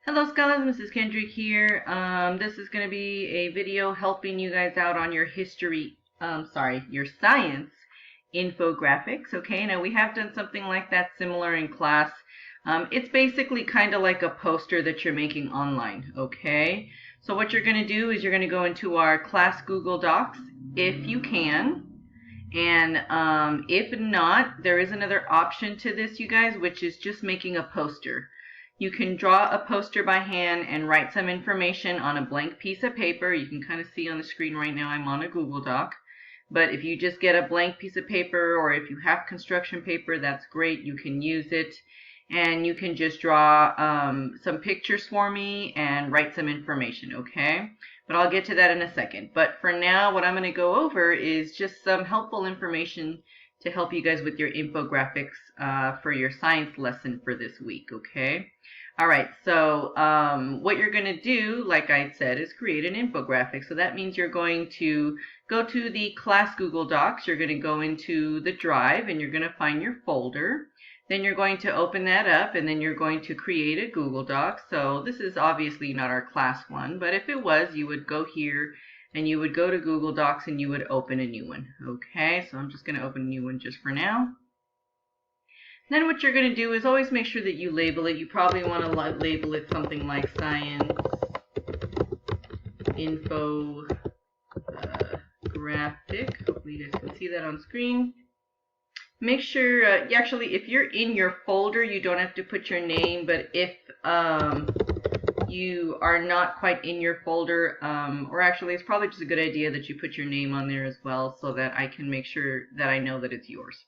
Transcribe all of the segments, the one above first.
Hello scholars, Mrs. Kendrick here. This is going to be a video helping you guys out on your your science infographics. Okay, now we have done something like that similar in class. It's basically kind of like a poster that you're making online. Okay, so what you're going to do is you're going to go into our class Google Docs if you can. And if not, there is another option to this, you guys, which is just making a poster. You can draw a poster by hand and write some information on a blank piece of paper. You can kind of see on the screen right now I'm on a Google Doc. But if you just get a blank piece of paper, or if you have construction paper, that's great. You can use it. And you can just draw some pictures for me and write some information, okay? But I'll get to that in a second. But for now, what I'm going to go over is just some helpful information to help you guys with your infographics for your science lesson for this week, okay? All right, so what you're going to do, like I said, is create an infographic. So that means you're going to go to the class Google Docs. You're going to go into the drive and you're going to find your folder. Then you're going to open that up and then you're going to create a Google Doc. So this is obviously not our class one, but if it was, you would go here and you would go to Google Docs and you would open a new one. Okay, so I'm just going to open a new one just for now. Then what you're going to do is always make sure that you label it. You probably want to label it something like Science Infographic. Hopefully you guys can see that on screen. Make sure, if you're in your folder, you don't have to put your name, but if you are not quite in your folder, or actually it's probably just a good idea that you put your name on there as well so that I can make sure that I know that it's yours.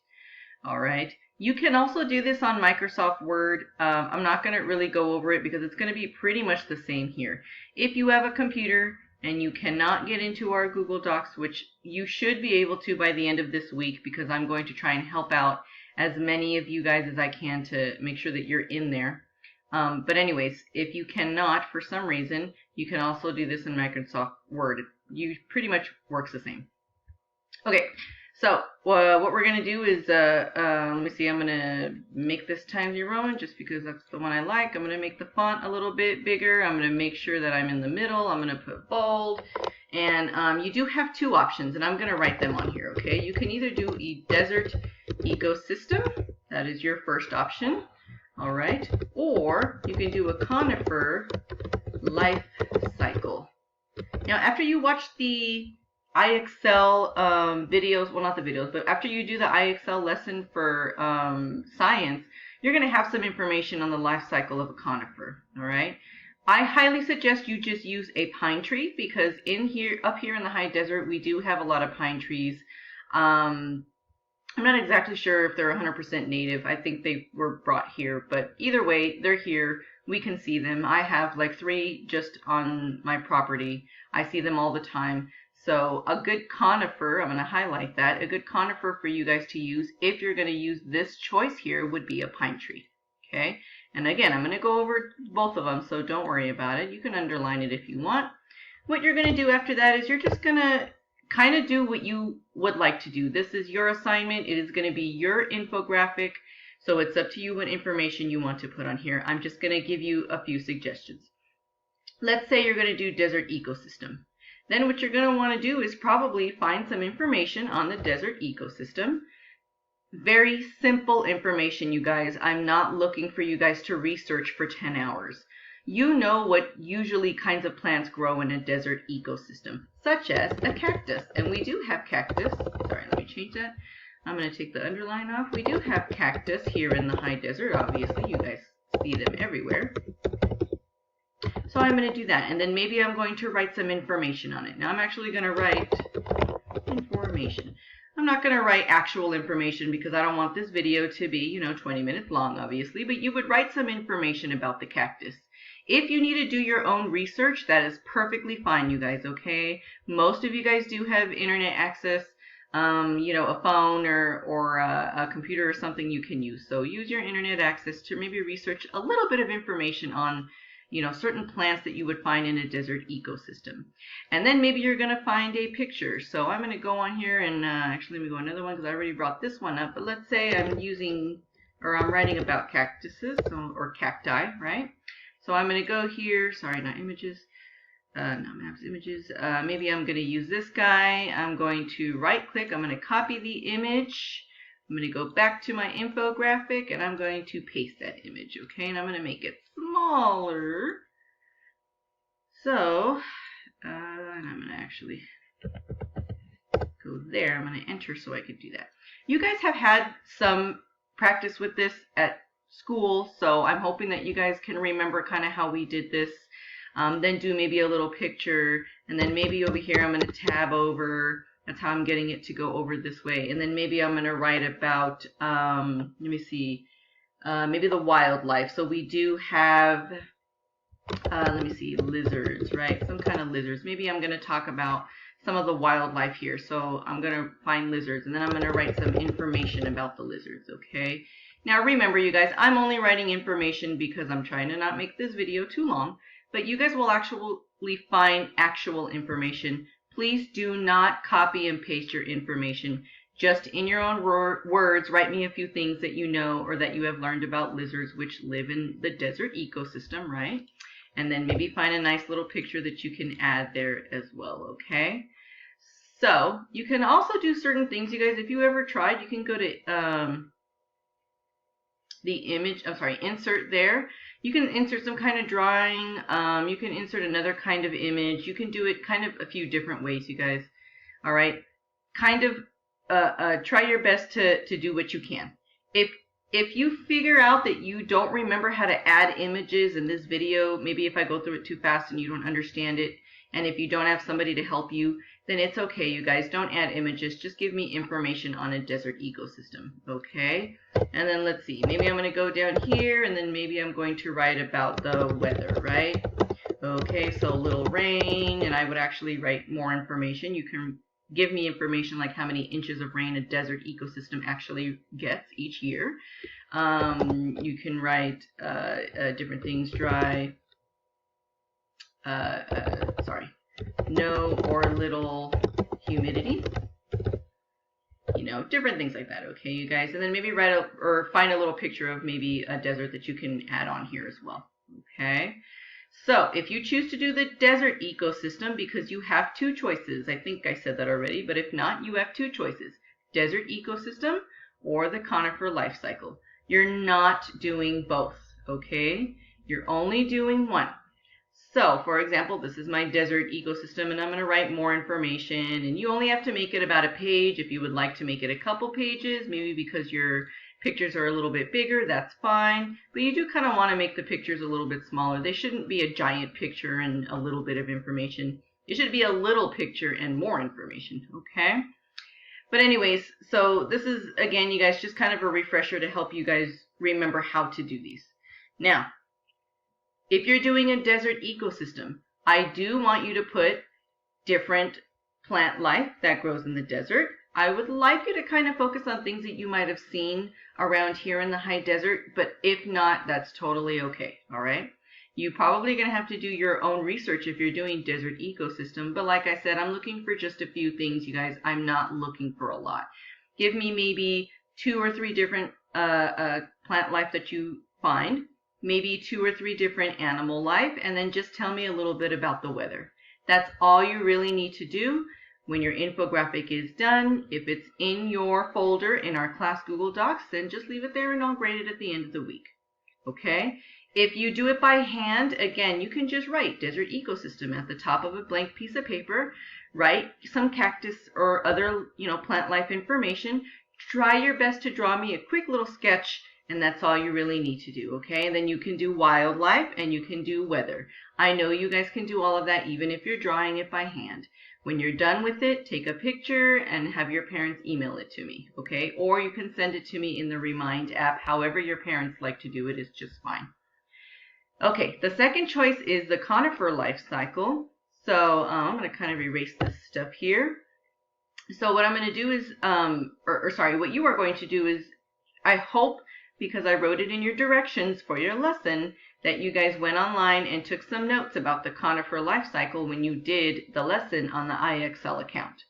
All right. You can also do this on Microsoft Word. I'm not going to really go over it because it's going to be pretty much the same here. If you have a computer and you cannot get into our Google Docs, which you should be able to by the end of this week because I'm going to try and help out as many of you guys as I can to make sure that you're in there. But anyways, if you cannot for some reason, you can also do this in Microsoft Word. You pretty much works the same. Okay, so what we're going to do is, let me see, I'm going to make this Times New Roman just because that's the one I like. I'm going to make the font a little bit bigger. I'm going to make sure that I'm in the middle. I'm going to put bold. And you do have two options, and I'm going to write them on here, okay? You can either do a desert ecosystem. That is your first option, all right? Or you can do a conifer life cycle. Now, after you watch the IXL videos, well, not the videos, but after you do the IXL lesson for science, you're going to have some information on the life cycle of a conifer, all right? I highly suggest you just use a pine tree because up here in the high desert, we do have a lot of pine trees. I'm not exactly sure if they're 100% native. I think they were brought here, but either way, they're here. We can see them. I have like 3 just on my property. I see them all the time. So a good conifer, I'm going to highlight that, a good conifer for you guys to use if you're going to use this choice here would be a pine tree. Okay, and again, I'm going to go over both of them, so don't worry about it. You can underline it if you want. What you're going to do after that is you're just going to kind of do what you would like to do. This is your assignment. It is going to be your infographic, so it's up to you what information you want to put on here. I'm just going to give you a few suggestions. Let's say you're going to do desert ecosystem. Then what you're going to want to do is probably find some information on the desert ecosystem. Very simple information, you guys. I'm not looking for you guys to research for 10 hours. You know what usually kinds of plants grow in a desert ecosystem, such as a cactus. And we do have cactus. Sorry, let me change that. I'm going to take the underline off. We do have cactus here in the high desert. Obviously, you guys see them everywhere. So I'm going to do that. And then maybe I'm going to write some information on it. Now I'm actually going to write information. I'm not going to write actual information because I don't want this video to be, 20 minutes long, obviously, but you would write some information about the cactus. If you need to do your own research, that is perfectly fine, you guys, okay? Most of you guys do have internet access, a phone or a computer or something you can use. So use your internet access to maybe research a little bit of information on certain plants that you would find in a desert ecosystem. And then maybe you're going to find a picture. So I'm going to go on here and actually let me go another one because I already brought this one up. But let's say I'm writing about cactuses or cacti, right? So I'm going to go here, sorry, not images, not maps, images. Maybe I'm going to use this guy. I'm going to right click, I'm going to copy the image. I'm going to go back to my infographic and I'm going to paste that image, okay? And I'm going to make it smaller. So, and I'm going to actually go there. I'm going to enter so I could do that. You guys have had some practice with this at school, so I'm hoping that you guys can remember kind of how we did this. Then do maybe a little picture, and then maybe over here I'm going to tab over. That's how I'm getting it to go over this way. And then maybe I'm going to write about, let me see, maybe the wildlife. So we do have, let me see, lizards, right? Some kind of lizards. Maybe I'm going to talk about some of the wildlife here. So I'm going to find lizards, and then I'm going to write some information about the lizards, okay? Now remember, you guys, I'm only writing information because I'm trying to not make this video too long, but you guys will actually find actual information. Please do not copy and paste your information. Just in your own words, write me a few things that you know or that you have learned about lizards which live in the desert ecosystem, right? And then maybe find a nice little picture that you can add there as well, okay? So you can also do certain things, you guys. If you ever tried, you can go to the image, insert there. You can insert some kind of drawing. You can insert another kind of image. You can do it kind of a few different ways, you guys. All right. Kind of try your best to do what you can. If you figure out that you don't remember how to add images in this video, maybe if I go through it too fast and you don't understand it, and if you don't have somebody to help you, then it's okay, you guys. Don't add images. Just give me information on a desert ecosystem, okay? And then let's see. Maybe I'm going to go down here, and then maybe I'm going to write about the weather, right? Okay, so a little rain, and I would actually write more information. You can give me information like how many inches of rain a desert ecosystem actually gets each year. You can write different things, dry, no or little humidity, you know, different things like that, okay, you guys? And then maybe write up or find a little picture of maybe a desert that you can add on here as well, okay? So if you choose to do the desert ecosystem, because you have two choices, I think I said that already, but if not, you have two choices, desert ecosystem or the conifer life cycle. You're not doing both, okay? You're only doing one. So, for example, this is my desert ecosystem, and I'm going to write more information, and you only have to make it about a page. If you would like to make it a couple pages, maybe because your pictures are a little bit bigger, that's fine. But you do kind of want to make the pictures a little bit smaller. They shouldn't be a giant picture and a little bit of information. It should be a little picture and more information, okay? But anyways, so this is, again, you guys, just kind of a refresher to help you guys remember how to do these. Now, if you're doing a desert ecosystem, I do want you to put different plant life that grows in the desert. I would like you to kind of focus on things that you might have seen around here in the high desert, but if not, that's totally okay, all right? You're probably going to have to do your own research if you're doing desert ecosystem, but like I said, I'm looking for just a few things, you guys. I'm not looking for a lot. Give me maybe 2 or 3 different plant life that you find, maybe 2 or 3 different animal life, and then just tell me a little bit about the weather. That's all you really need to do. When your infographic is done, if it's in your folder in our class Google Docs, then just leave it there and I'll grade it at the end of the week. Okay? If you do it by hand, again, you can just write desert ecosystem at the top of a blank piece of paper. Write some cactus or other, plant life information. Try your best to draw me a quick little sketch, and that's all you really need to do, okay? And then you can do wildlife and you can do weather. I know you guys can do all of that even if you're drawing it by hand. When you're done with it, take a picture and have your parents email it to me, okay? Or you can send it to me in the Remind app. However your parents like to do it is just fine. Okay, the second choice is the conifer life cycle. So I'm going to kind of erase this stuff here. So what I'm going to do is, what you are going to do is, I hope, because I wrote it in your directions for your lesson, that you guys went online and took some notes about the conifer life cycle when you did the lesson on the iExcel account.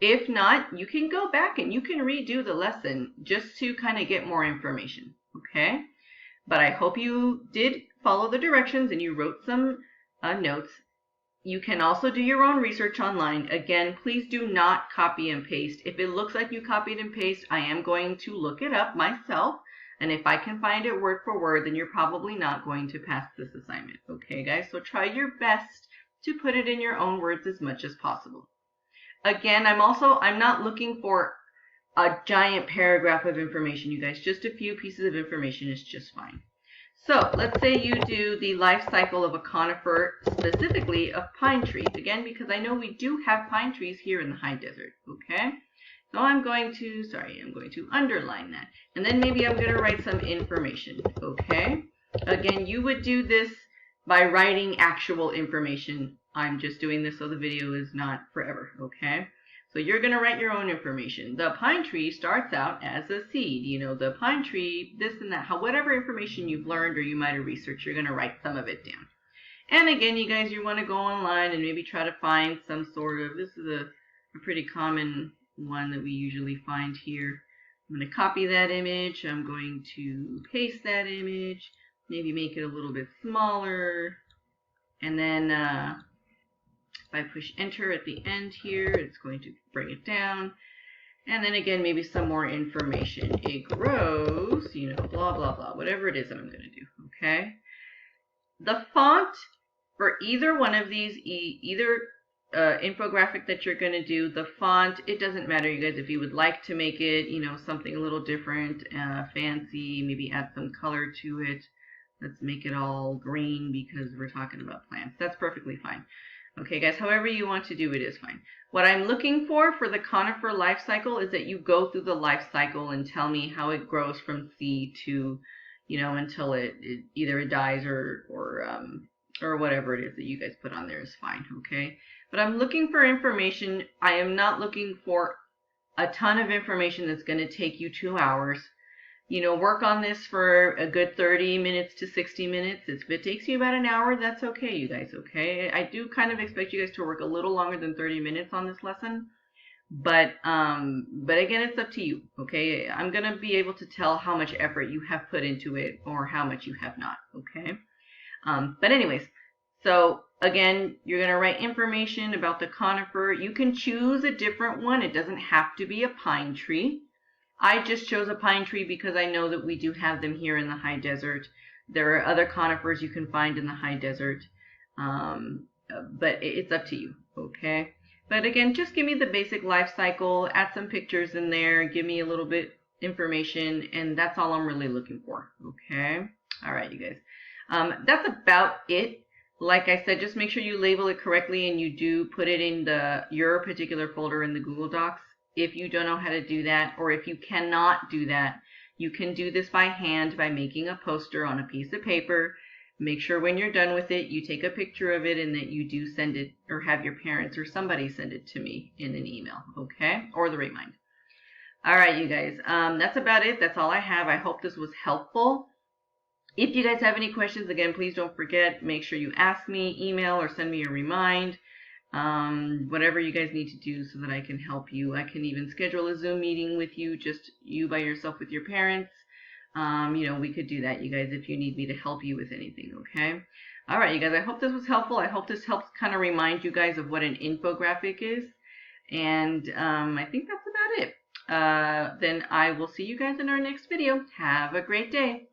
If not, you can go back and you can redo the lesson just to kind of get more information, okay? But I hope you did follow the directions and you wrote some notes. You can also do your own research online. Again, please do not copy and paste. If it looks like you copied and paste, I am going to look it up myself. And if I can find it word for word, then you're probably not going to pass this assignment. Okay, guys? So try your best to put it in your own words as much as possible. Again, I'm not looking for a giant paragraph of information, you guys. Just a few pieces of information is just fine. So let's say you do the life cycle of a conifer, specifically of pine trees. Again, because I know we do have pine trees here in the high desert, okay? So I'm going to underline that. And then maybe I'm going to write some information, okay? Again, you would do this by writing actual information. I'm just doing this so the video is not forever, okay? So you're going to write your own information. The pine tree starts out as a seed. You know, the pine tree, this and that, whatever information you've learned or you might have researched, you're going to write some of it down. And again, you guys, you want to go online and maybe try to find some sort of, this is a pretty common one that we usually find here. I'm going to copy that image. I'm going to paste that image, maybe make it a little bit smaller. And then if I push enter at the end here, it's going to bring it down. And then again, maybe some more information. It grows, you know, blah, blah, blah, whatever it is that I'm going to do, okay? The font for either one of these, either infographic that you're going to do, the font, it doesn't matter, you guys. If you would like to make it, you know, something a little different, fancy, maybe add some color to it. Let's make it all green because we're talking about plants. That's perfectly fine. Okay, guys, however you want to do it is fine. What I'm looking for the conifer life cycle is that you go through the life cycle and tell me how it grows from seed to, you know, until it either it dies or whatever it is that you guys put on there is fine, okay? But I'm looking for information. I am not looking for a ton of information that's going to take you 2 hours. You know, work on this for a good 30 minutes to 60 minutes. If it takes you about an hour, that's okay, you guys, okay? I do kind of expect you guys to work a little longer than 30 minutes on this lesson. But again, it's up to you, okay? I'm going to be able to tell how much effort you have put into it or how much you have not, okay? But anyways, so again, you're going to write information about the conifer. You can choose a different one. It doesn't have to be a pine tree. I just chose a pine tree because I know that we do have them here in the high desert. There are other conifers you can find in the high desert, but it's up to you, okay? But again, just give me the basic life cycle, add some pictures in there, give me a little bit information, and that's all I'm really looking for, okay? All right, you guys. That's about it. Like I said, just make sure you label it correctly and you do put it in your particular folder in the Google Docs. If you don't know how to do that, or if you cannot do that, you can do this by hand by making a poster on a piece of paper. Make sure when you're done with it, you take a picture of it and that you do send it or have your parents or somebody send it to me in an email, okay? Or the remind. All right, you guys, that's about it. That's all I have. I hope this was helpful. If you guys have any questions, again, please don't forget, make sure you ask me, email, or send me a remind. Whatever you guys need to do so that I can help you. I can even schedule a Zoom meeting with you, just you by yourself with your parents. You know, we could do that, you guys, if you need me to help you with anything, okay? All right, you guys, I hope this was helpful. I hope this helps kind of remind you guys of what an infographic is. And I think that's about it. Then I will see you guys in our next video. Have a great day.